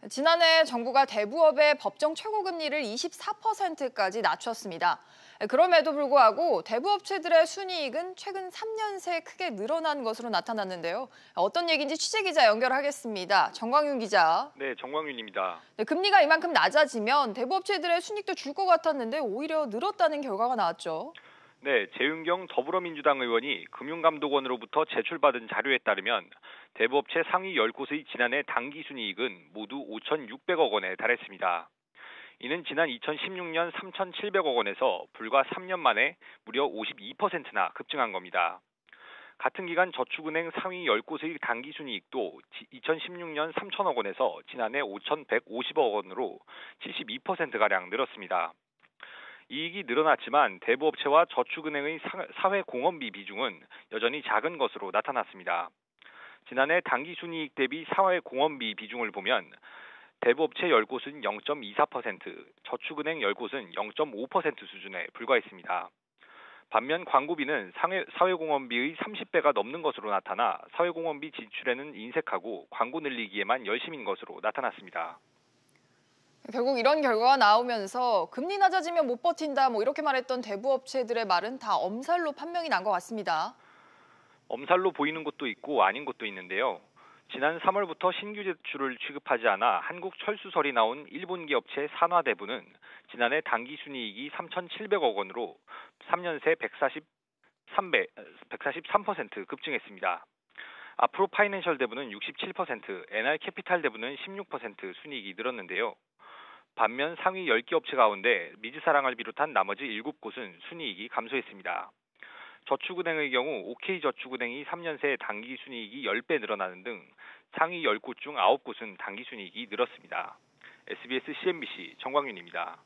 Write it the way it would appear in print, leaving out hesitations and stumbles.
지난해 정부가 대부업의 법정 최고금리를 24%까지 낮췄습니다. 그럼에도 불구하고 대부업체들의 순이익은 최근 3년 새 크게 늘어난 것으로 나타났는데요. 어떤 얘기인지 취재기자 연결하겠습니다. 정광윤 기자. 네, 정광윤입니다. 네, 금리가 이만큼 낮아지면 대부업체들의 순이익도 줄 것 같았는데 오히려 늘었다는 결과가 나왔죠. 네, 재윤경 더불어민주당 의원이 금융감독원으로부터 제출받은 자료에 따르면 대부업체 상위 10곳의 지난해 당기순이익은 모두 5,600억 원에 달했습니다. 이는 지난 2016년 3,700억 원에서 불과 3년 만에 무려 52%나 급증한 겁니다. 같은 기간 저축은행 상위 10곳의 당기순이익도 2016년 3,000억 원에서 지난해 5,150억 원으로 72%가량 늘었습니다. 이익이 늘어났지만 대부업체와 저축은행의 사회공헌비 비중은 여전히 작은 것으로 나타났습니다. 지난해 당기순이익 대비 사회공헌비 비중을 보면 대부업체 10곳은 0.24%, 저축은행 10곳은 0.5% 수준에 불과했습니다. 반면 광고비는 사회공헌비의 30배가 넘는 것으로 나타나 사회공헌비 지출에는 인색하고 광고 늘리기에만 열심인 것으로 나타났습니다. 결국 이런 결과가 나오면서 금리 낮아지면 못 버틴다 이렇게 말했던 대부업체들의 말은 다 엄살로 판명이 난 것 같습니다. 엄살로 보이는 곳도 있고 아닌 곳도 있는데요. 지난 3월부터 신규 제출을 취급하지 않아 한국철수설이 나온 일본기 업체 산화대부는 지난해 당기순이익이 3,700억 원으로 3년 새 143% 급증했습니다. 앞으로 파이낸셜 대부는 67%, NR캐피탈 대부는 16% 순이익이 늘었는데요. 반면 상위 10개 업체 가운데 미즈사랑을 비롯한 나머지 7곳은 순이익이 감소했습니다. 저축은행의 경우 OK저축은행이 3년 새 당기순이익이 10배 늘어나는 등 상위 10곳 중 9곳은 당기순이익이 늘었습니다. SBS CNBC 정광윤입니다.